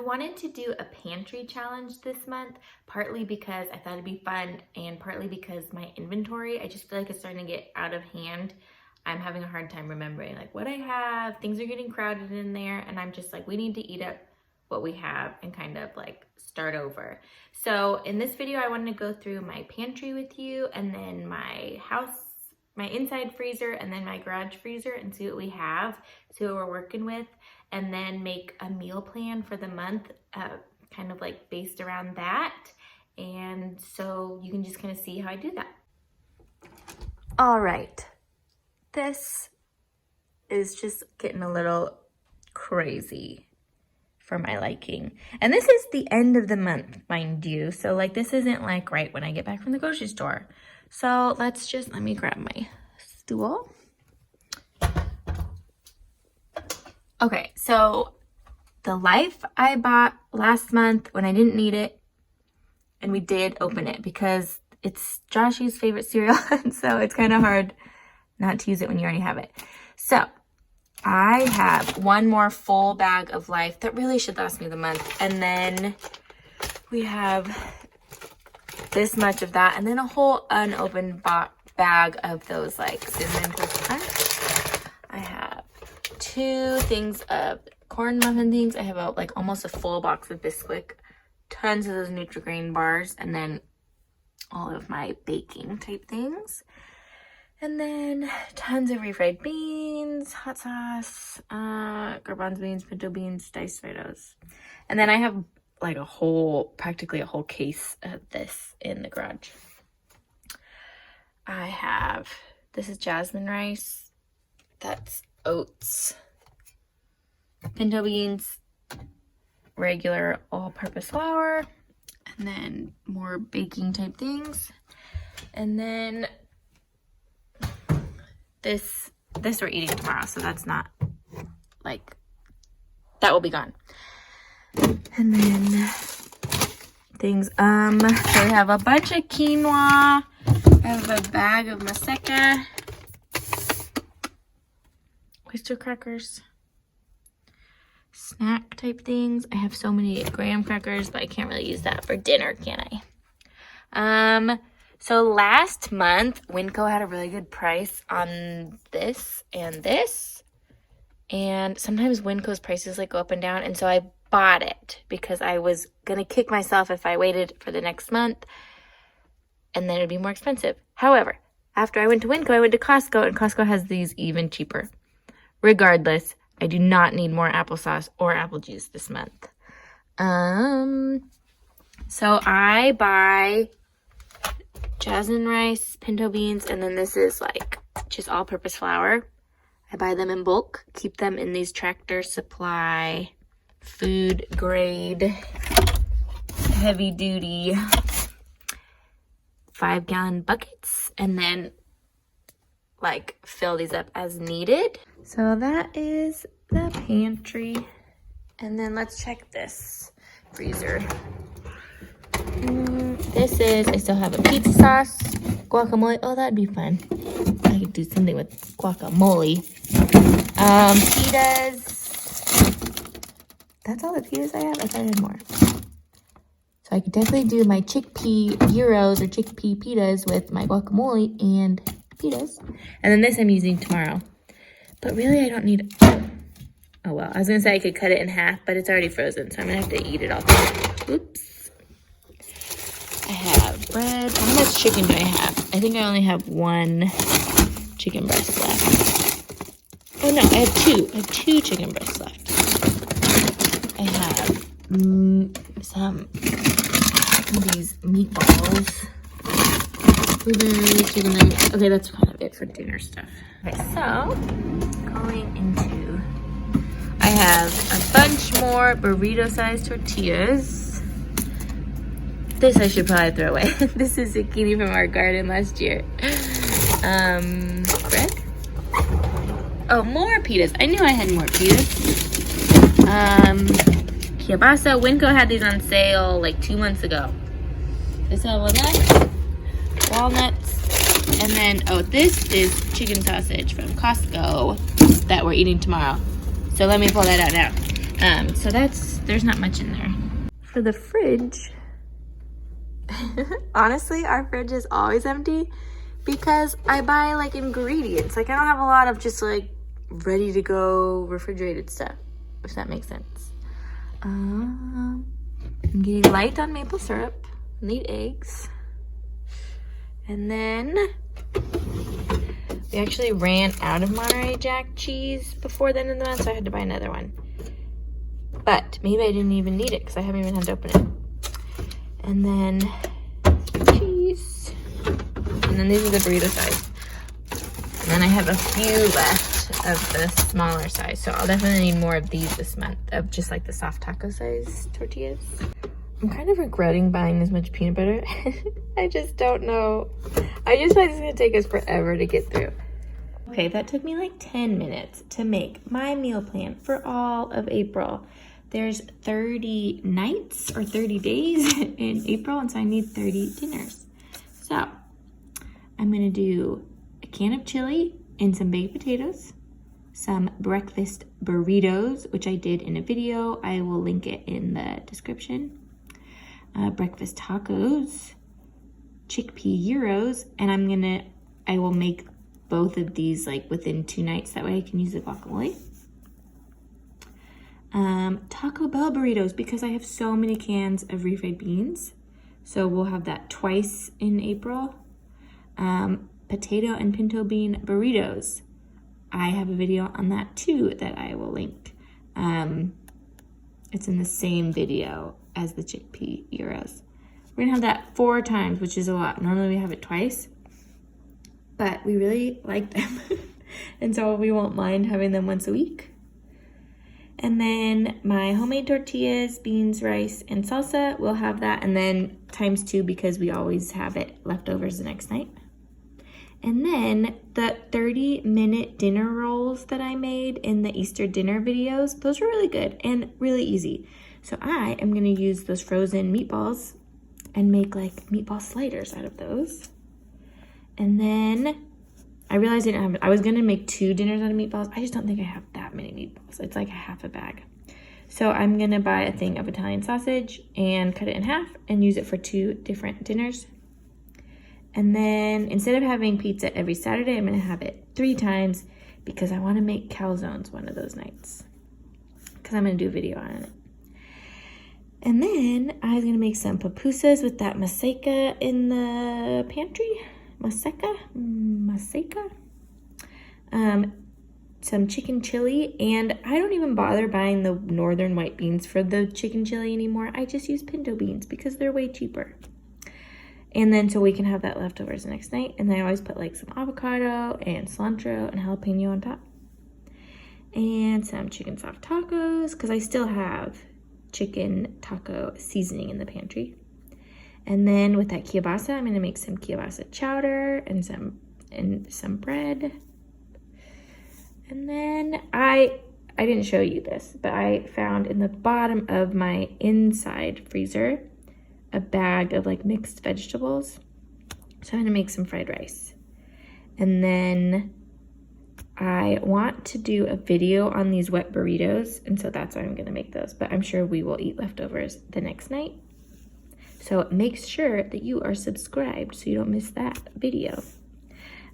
wanted to do a pantry challenge this month, partly because I thought it'd be fun and partly because my inventory, I just feel like it's starting to get out of hand. I'm having a hard time remembering like what I have. Things are getting crowded in there and I'm just like, we need to eat up what we have and kind of like start over. So in this video, I wanted to go through my pantry with you and then my inside freezer and then my garage freezer and see what we have, see what we're working with, and then make a meal plan for the month, kind of like based around that. And so you can just kind of see how I do that. All right, this is just getting a little crazy for my liking. And this is the end of the month, mind you. So like this isn't like right when I get back from the grocery store. So let me grab my stool. Okay, so the Life I bought last month when I didn't need it, and we did open it because it's Joshy's favorite cereal, and so it's kind of hard not to use it when you already have it. So I have one more full bag of Life that really should last me the month, and then we have this much of that, and then a whole unopened bag of those like cinnamon Twix Crunch. I have 2 things of corn muffin things. I have like almost a full box of Bisquick, tons of those Nutri-Grain bars, and then all of my baking type things. And then tons of refried beans, hot sauce, garbanzo beans, pinto beans, diced tomatoes. And then I have like practically a whole case of this in the garage. This is jasmine rice. That's oats, pinto beans, regular all-purpose flour, and then more baking type things. And then this we're eating tomorrow, so that's not like, that will be gone. And then things, so we have a bunch of quinoa. I have a bag of maseca, oyster crackers, snack type things. I have so many graham crackers, but I can't really use that for dinner, can I? So last month, Winco had a really good price on this and this. And sometimes Winco's prices like go up and down. And so I bought it because I was going to kick myself if I waited for the next month. And then it'd be more expensive. However, after I went to Winco, I went to Costco. And Costco has these even cheaper. Regardless, I do not need more applesauce or apple juice this month. So I buy jasmine rice, pinto beans, and then this is like just all-purpose flour. I buy them in bulk, keep them in these Tractor Supply food grade heavy duty 5-gallon buckets, and then like fill these up as needed. So that is the pantry. And then let's check this freezer. I still have a pizza sauce, guacamole. Oh, that'd be fun. I could do something with guacamole. Pitas. That's all the pitas I have? I thought I had more. So I could definitely do my chickpea gyros or chickpea pitas with my guacamole and pitas. And then this I'm using tomorrow. But really I don't need, oh well. I was gonna say I could cut it in half, but it's already frozen, so I'm gonna have to eat it all. Oops. I have bread. How much chicken do I have? I think I only have 1 chicken breast left. Oh no, I have 2. I have 2 chicken breasts left. I have some of these meatballs. Blueberry, chicken nuggets. Okay, that's kind of it for dinner stuff. Okay, so going into, I have a bunch more burrito-sized tortillas. This I should probably throw away. This is zucchini from our garden last year. Bread? Oh, more pitas. I knew I had more pitas. Kielbasa. Winco had these on sale like 2 months ago. This walnuts. And then, oh, this is chicken sausage from Costco that we're eating tomorrow. So let me pull that out now. So that's there's not much in there. For the fridge, honestly, our fridge is always empty because I buy like ingredients. Like I don't have a lot of just like ready to go refrigerated stuff, if that makes sense. I'm getting light on maple syrup. Need eggs. And then we actually ran out of Monterey Jack cheese before the end of the month, so I had to buy another one. But maybe I didn't even need it because I haven't even had to open it. And then cheese. And then these are the burrito size. And then I have a few left of the smaller size. So I'll definitely need more of these this month, of just like the soft taco size tortillas. I'm kind of regretting buying this much peanut butter. I just don't know. I just feel like it's gonna take us forever to get through. Okay, that took me like 10 minutes to make my meal plan for all of April. There's 30 nights or 30 days in April, and so I need 30 dinners. So I'm gonna do a can of chili and some baked potatoes, some breakfast burritos, which I did in a video. I will link it in the description. Breakfast tacos, chickpea gyros, and I will make both of these like within 2 nights. That way I can use the guacamole. Taco Bell burritos, because I have so many cans of refried beans. So we'll have that twice in April. Potato and pinto bean burritos. I have a video on that too that I will link. It's in the same video as the chickpea gyros. We're gonna have that 4 times, which is a lot. Normally we have it twice, but we really like them. And so we won't mind having them once a week. And then my homemade tortillas, beans, rice, and salsa, we'll have that. And then times 2 because we always have it leftovers the next night. And then the 30-minute dinner rolls that I made in the Easter dinner videos, those were really good and really easy. So I am gonna use those frozen meatballs and make like meatball sliders out of those. And then I realized I was gonna make 2 dinners out of meatballs. I just don't think I have that many meatballs. It's like half a bag. So I'm gonna buy a thing of Italian sausage and cut it in half and use it for 2 different dinners. And then instead of having pizza every Saturday, I'm gonna have it 3 times because I wanna make calzones one of those nights. Because I'm gonna do a video on it. And then I was gonna make some pupusas with that maseca in the pantry. Maseca. Some chicken chili, and I don't even bother buying the northern white beans for the chicken chili anymore. I just use pinto beans because they're way cheaper. And then so we can have that leftovers the next night. And then I always put like some avocado and cilantro and jalapeno on top. And some chicken soft tacos, because I still have chicken taco seasoning in the pantry. And then with that kielbasa, I'm gonna make some kielbasa chowder and some bread. And then I didn't show you this, but I found in the bottom of my inside freezer a bag of like mixed vegetables. So I'm gonna make some fried rice. And then I want to do a video on these wet burritos, and so that's why I'm gonna make those, but I'm sure we will eat leftovers the next night. So make sure that you are subscribed so you don't miss that video.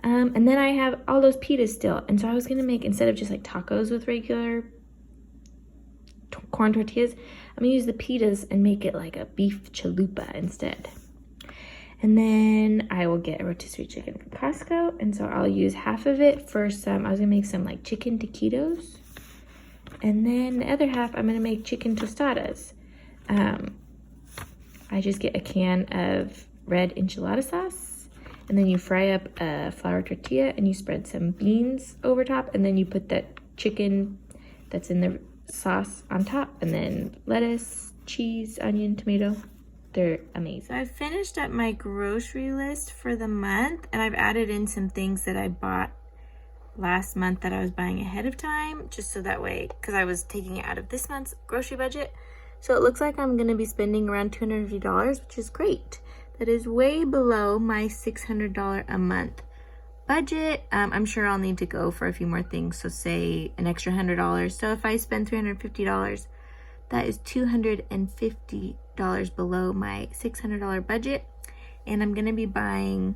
And then I have all those pitas still, and so I was gonna make, instead of just like tacos with regular corn tortillas, I'm gonna use the pitas and make it like a beef chalupa instead. And then I will get a rotisserie chicken from Costco, and so I'll use half of it for some, I was gonna make some like chicken taquitos, and then the other half I'm gonna make chicken tostadas. I just get a can of red enchilada sauce, and then you fry up a flour tortilla and you spread some beans over top, and then you put that chicken that's in the sauce on top, and then lettuce, cheese, onion, tomato. They're amazing. So I've finished up my grocery list for the month, and I've added in some things that I bought last month that I was buying ahead of time, just so that way, because I was taking it out of this month's grocery budget. So it looks like I'm gonna be spending around $250, which is great. That is way below my $600 a month budget. I'm sure I'll need to go for a few more things, so say an extra $100. So if I spend $350, That is $250 below my $600 budget. And I'm gonna be buying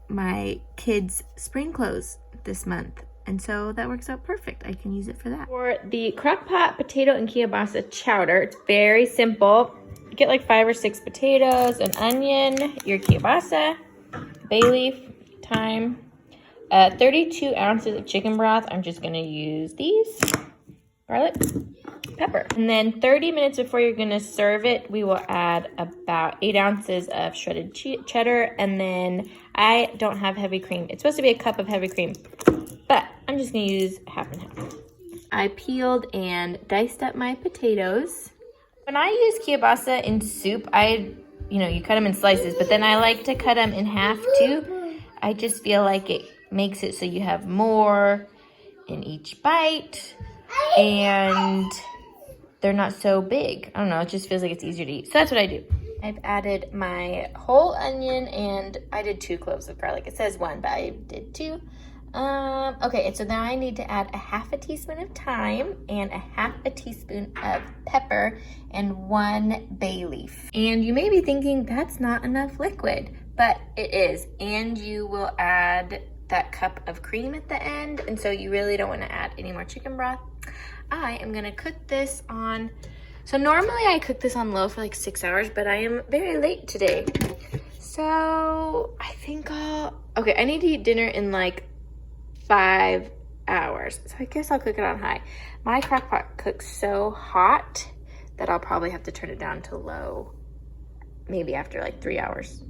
my kids' spring clothes this month. And so that works out perfect. I can use it for that. For the crock pot potato and kielbasa chowder, it's very simple. You get like 5 or 6 potatoes, an onion, your kielbasa, bay leaf, thyme, 32 ounces of chicken broth. I'm just gonna use these, garlic, pepper. And then 30 minutes before you're gonna serve it, we will add about 8 ounces of shredded cheddar. And then I don't have heavy cream. It's supposed to be a cup of heavy cream, but I'm just gonna use half and half. I peeled and diced up my potatoes. When I use kielbasa in soup, you cut them in slices, but then I like to cut them in half too. I just feel like it makes it so you have more in each bite and they're not so big. I don't know, it just feels like it's easier to eat. So that's what I do. I've added my whole onion and I did 2 cloves of garlic. It says 1, but I did 2. Okay, and so now I need to add a half a teaspoon of thyme and a half a teaspoon of pepper and 1 bay leaf. And you may be thinking that's not enough liquid, but it is. And you will add that cup of cream at the end, and so you really don't want to add any more chicken broth. I am gonna cook this on, so normally I cook this on low for like 6 hours, but I am very late today. So I think I need to eat dinner in like 5 hours. So I guess I'll cook it on high. My crock pot cooks so hot that I'll probably have to turn it down to low, maybe after like 3 hours.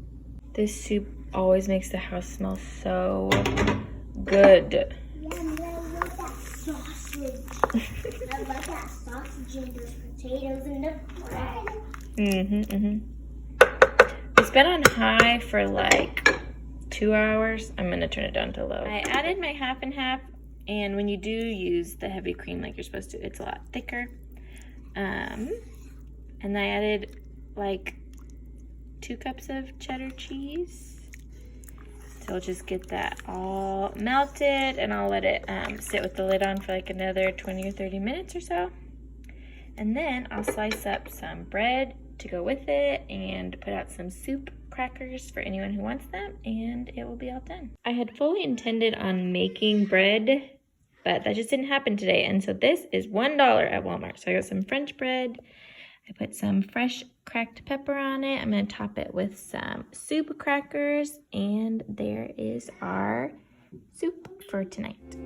This soup always makes the house smell so good. Yeah, I love that sausage. I love that sausage and those potatoes and the bread. It's been on high for like 2 hours. I'm gonna turn it down to low. I added my half and half, and when you do use the heavy cream like you're supposed to, it's a lot thicker. And I added like 2 cups of cheddar cheese. So I'll just get that all melted and I'll let it sit with the lid on for like another 20 or 30 minutes or so. And then I'll slice up some bread to go with it and put out some soup crackers for anyone who wants them, and it will be all done. I had fully intended on making bread, but that just didn't happen today. And so this is $1 at Walmart. So I got some French bread. I put some fresh cracked pepper on it. I'm going to top it with some soup crackers, and there is our soup for tonight.